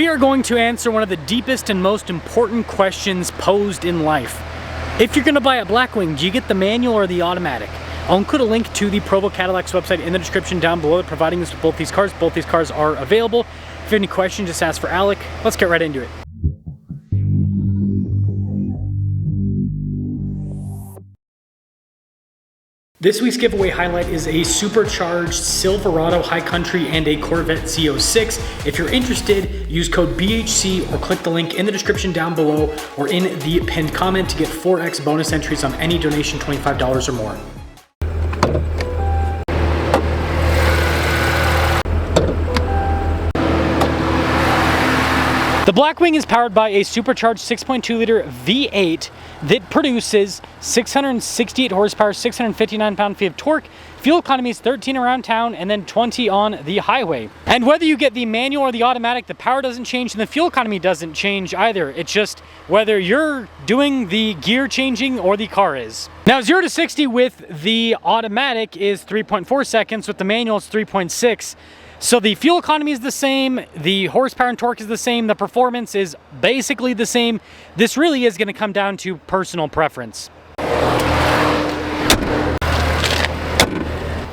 We are going to answer one of the deepest and most important questions posed in life. If you're gonna buy a Blackwing, do you get the manual or the automatic? I'll include a link to the Provo Cadillac's website in the description down below, providing us with both these cars. Both these cars are available. If you have any questions, just ask for Alec. Let's get right into it. This week's giveaway highlight is a supercharged Silverado High Country and a Corvette Z06. If you're interested, use code BHC or click the link in the description down below or in the pinned comment to get 4x bonus entries on any donation $25 or more. The Blackwing is powered by a supercharged 6.2 liter V8 that produces 668 horsepower, 659 pound-feet of torque. Fuel economy is 13 around town and then 20 on the highway. And whether you get the manual or the automatic, the power doesn't change and the fuel economy doesn't change either. It's just whether you're doing the gear changing or the car is. Now 0 to 60 with the automatic is 3.4 seconds, with the manual it's 3.6. So the fuel economy is the same, the horsepower and torque is the same, the performance is basically the same. This really is going to come down to personal preference.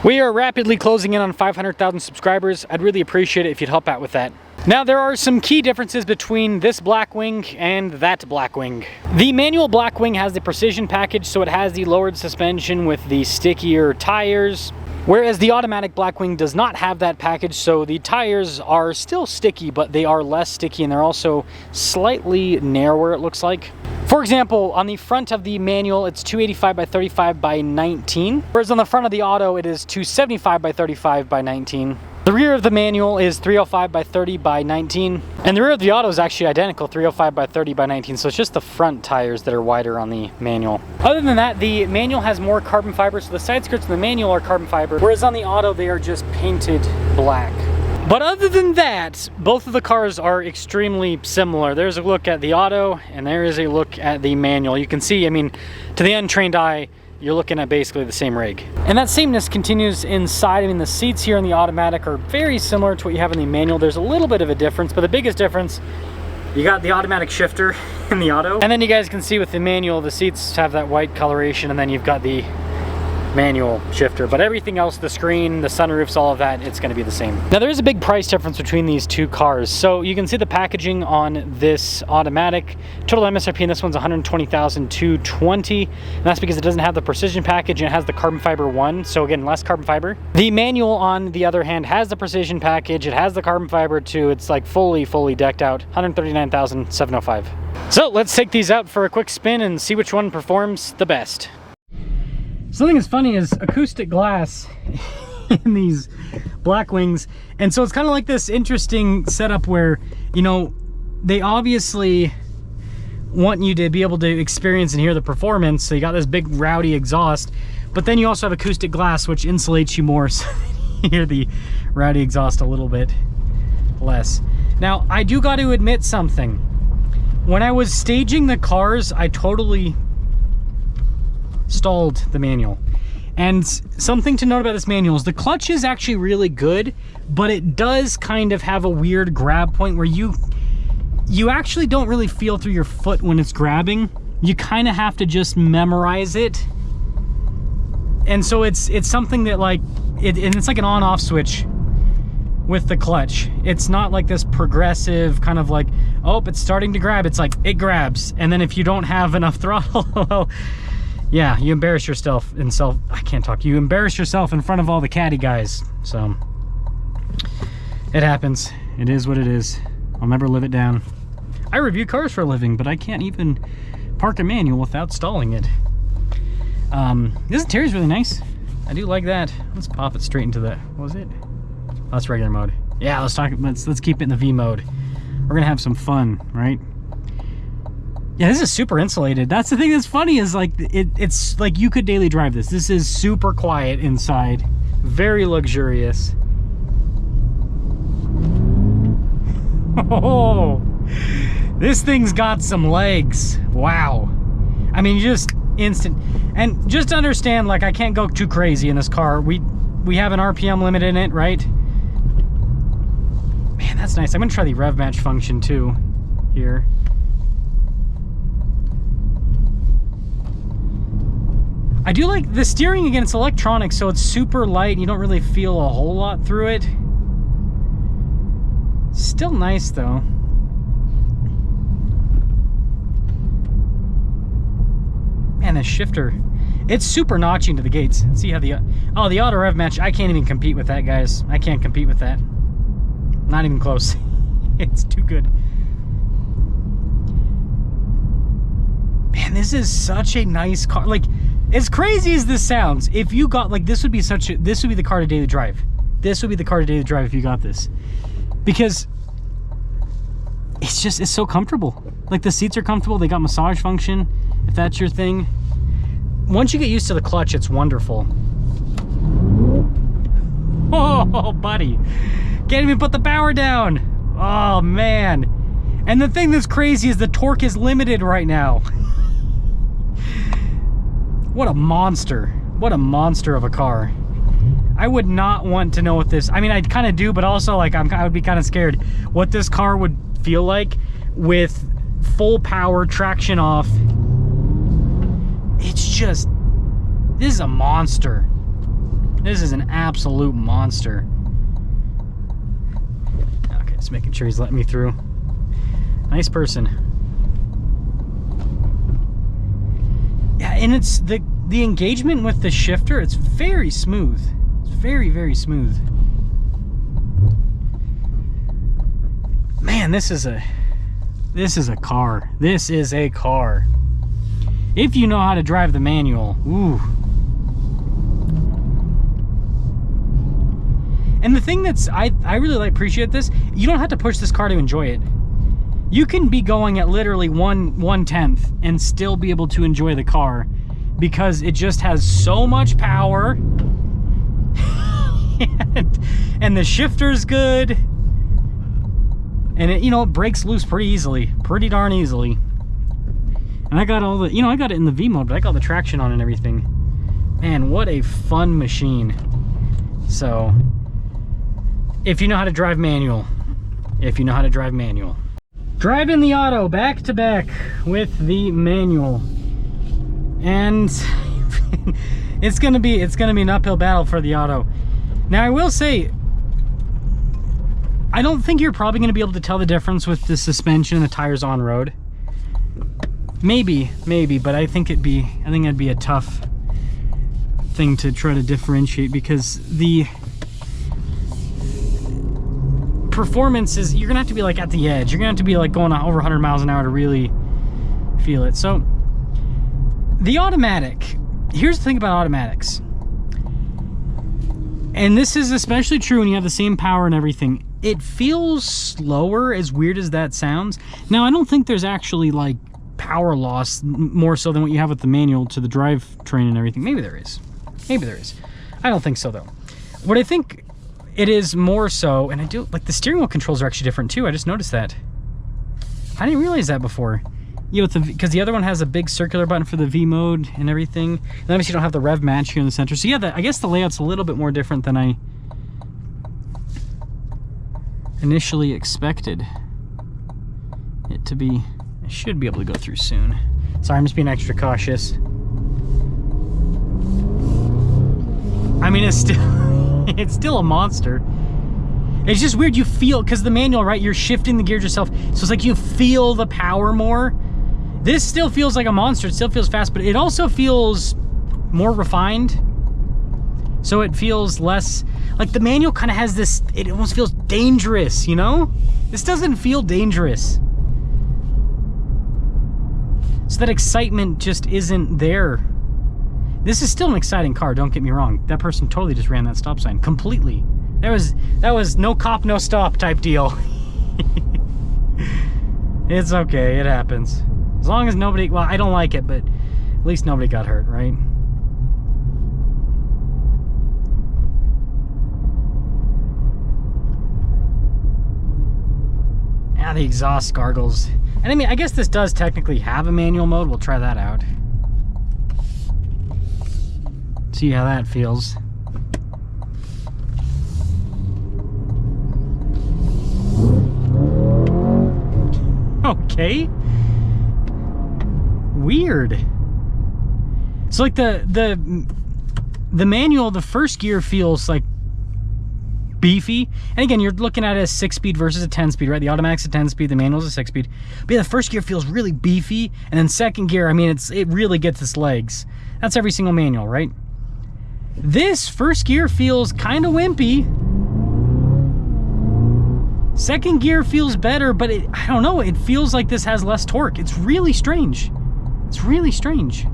We are rapidly closing in on 500,000 subscribers. I'd really appreciate it if you'd help out with that. Now there are some key differences between this Blackwing and that Blackwing. The manual Blackwing has the precision package, so it has the lowered suspension with the stickier tires. Whereas the automatic Blackwing does not have that package, so the tires are still sticky, but they are less sticky and they're also slightly narrower, it looks like. For example, on the front of the manual, it's 285 by 35 by 19, whereas on the front of the auto, it is 275 by 35 by 19. The rear of the manual is 305 by 30 by 19, and the rear of the auto is actually identical, 305 by 30 by 19, so it's just the front tires that are wider on the manual. Other than that, the manual has more carbon fiber, so the side skirts of the manual are carbon fiber, whereas on the auto, they are just painted black. But other than that, both of the cars are extremely similar. There's a look at the auto, and there is a look at the manual. You can see, I mean, to the untrained eye, you're looking at basically the same rig. And that sameness continues inside. I mean, the seats here in the automatic are very similar to what you have in the manual. There's a little bit of a difference, but the biggest difference, you got the automatic shifter in the auto. And then you guys can see with the manual, the seats have that white coloration, and then you've got the manual shifter, but everything else, the screen, the sunroofs, all of that, it's going to be the same. Now there is a big price difference between these two cars. So you can see the packaging on this automatic. Total MSRP in this one's $120,220, and that's because it doesn't have the precision package and it has the carbon fiber one, so again, less carbon fiber. The manual, on the other hand, has the precision package, it has the carbon fiber too. It's like fully decked out, $139,705. So let's take these out for a quick spin and see which one performs the best. Something as funny as acoustic glass in these Blackwings, and so it's kind of like this interesting setup where, you know, they obviously want you to be able to experience and hear the performance, so you got this big rowdy exhaust, but then you also have acoustic glass which insulates you more, so you hear the rowdy exhaust a little bit less. Now I do got to admit something. When I was staging the cars, I totally stalled the manual. And something to note about this manual is the clutch is actually really good, but it does kind of have a weird grab point where you actually don't really feel through your foot when it's grabbing. You kind of have to just memorize it. And so it's something that like and it's like an on-off switch with the clutch. It's not like this progressive kind of like, oh, it's starting to grab. It's like it grabs, and then if you don't have enough throttle, well, yeah, you embarrass yourself in you embarrass yourself in front of all the caddy guys. So it happens. It is what it is. I'll never live it down. I review cars for a living, but I can't even park a manual without stalling it. This interior is really nice. I do like that. Let's pop it straight into the, what was it? Oh, that's regular mode. Yeah, let's keep it in the V mode. We're gonna have some fun, right? Yeah, this is super insulated. That's the thing that's funny is like it's like you could daily drive this. This is super quiet inside, very luxurious. Oh, this thing's got some legs. Wow. I mean, just instant. And just understand, like, I can't go too crazy in this car. We have an RPM limit in it, right? Man, that's nice. I'm gonna try the rev match function too here. I do like the steering. Again, it's electronic, so it's super light and you don't really feel a whole lot through it. Still nice though. Man, the shifter, it's super notchy into the gates. See how the auto rev match, I can't even compete with that, guys. I can't compete with that. Not even close. It's too good. Man, this is such a nice car. Like, as crazy as this sounds, if you got, like, this would be the car to daily drive. This would be the car to daily drive if you got this. Because it's so comfortable. Like, the seats are comfortable. They got massage function, if that's your thing. Once you get used to the clutch, it's wonderful. Oh, buddy. Can't even put the power down. Oh, man. And the thing that's crazy is the torque is limited right now. What a monster. What a monster of a car. I would not want to know what this... I mean, I kind of do, but also, like, I would be kind of scared what this car would feel like with full power, traction off. It's just... This is a monster. This is an absolute monster. Okay, just making sure he's letting me through. Nice person. Yeah, and it's the engagement with the shifter, it's very smooth. It's very, very smooth. Man, this is a car. This is a car. If you know how to drive the manual, ooh. And the thing that's, I really appreciate this, you don't have to push this car to enjoy it. You can be going at literally 1/10 and still be able to enjoy the car because it just has so much power. and the shifter's good. And it, you know, it breaks loose pretty easily, pretty darn easily. And I got all the, you know, I got it in the V mode, but I got the traction on and everything. Man, what a fun machine. So, if you know how to drive manual, driving the auto back to back with the manual, and it's gonna be an uphill battle for the auto. Now, I will say, I don't think you're probably gonna be able to tell the difference with the suspension and the tires on road. Maybe, but I think it'd be a tough thing to try to differentiate because the performance is, you're gonna have to be like at the edge. You're gonna have to be like going over 100 miles an hour to really feel it. So the automatic, here's the thing about automatics, and this is especially true when you have the same power and everything, it feels slower, as weird as that sounds. Now, I don't think there's actually like power loss more so than what you have with the manual to the drivetrain and everything. Maybe there is. I don't think so though. What I think it is more so, and I do like the steering wheel controls are actually different too. I just noticed that. I didn't realize that before. You know, because the other one has a big circular button for the V mode and everything. And obviously you don't have the rev match here in the center. So yeah, I guess the layout's a little bit more different than I initially expected it to be. I should be able to go through soon. Sorry, I'm just being extra cautious. I mean, it's still a monster. It's just weird, you feel, because the manual, right, you're shifting the gears yourself, so it's like you feel the power more. This still feels like a monster, it still feels fast, but it also feels more refined. So it feels less, like the manual kind of has this, it almost feels dangerous, you know? This doesn't feel dangerous. So that excitement just isn't there. This is still an exciting car, don't get me wrong. That person totally just ran that stop sign, completely. That was no cop, no stop type deal. It's okay, it happens. As long as nobody, well, I don't like it, but at least nobody got hurt, right? Ah, the exhaust gargles. And I mean, I guess this does technically have a manual mode. We'll try that out. See how that feels. Okay. Weird. So like the manual, the first gear feels like beefy. And again, you're looking at a 6-speed versus a 10-speed, right? The automatic's a 10-speed, the manual's a 6-speed. But yeah, the first gear feels really beefy, and then second gear, I mean, it really gets its legs. That's every single manual, right? This first gear feels kind of wimpy. Second gear feels better, but I don't know, it feels like this has less torque. It's really strange. It's really strange.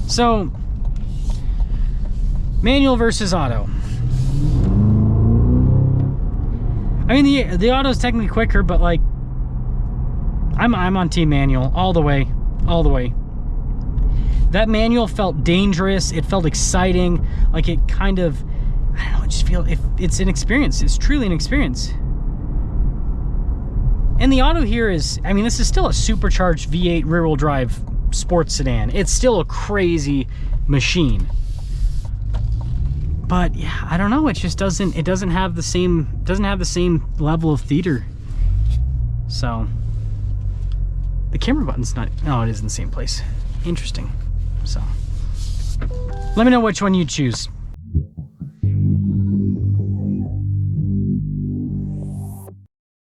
So, manual versus auto. I mean, the auto's technically quicker, but like, I'm on team manual all the way, all the way. That manual felt dangerous. It felt exciting. Like it kind of, I don't know, I just feel it's an experience. It's truly an experience. And the auto here is, I mean, this is still a supercharged V8 rear-wheel drive sports sedan. It's still a crazy machine. But yeah, I don't know, it just doesn't have the same level of theater. So the camera button's not, oh, it is in the same place. Interesting. So let me know which one you choose.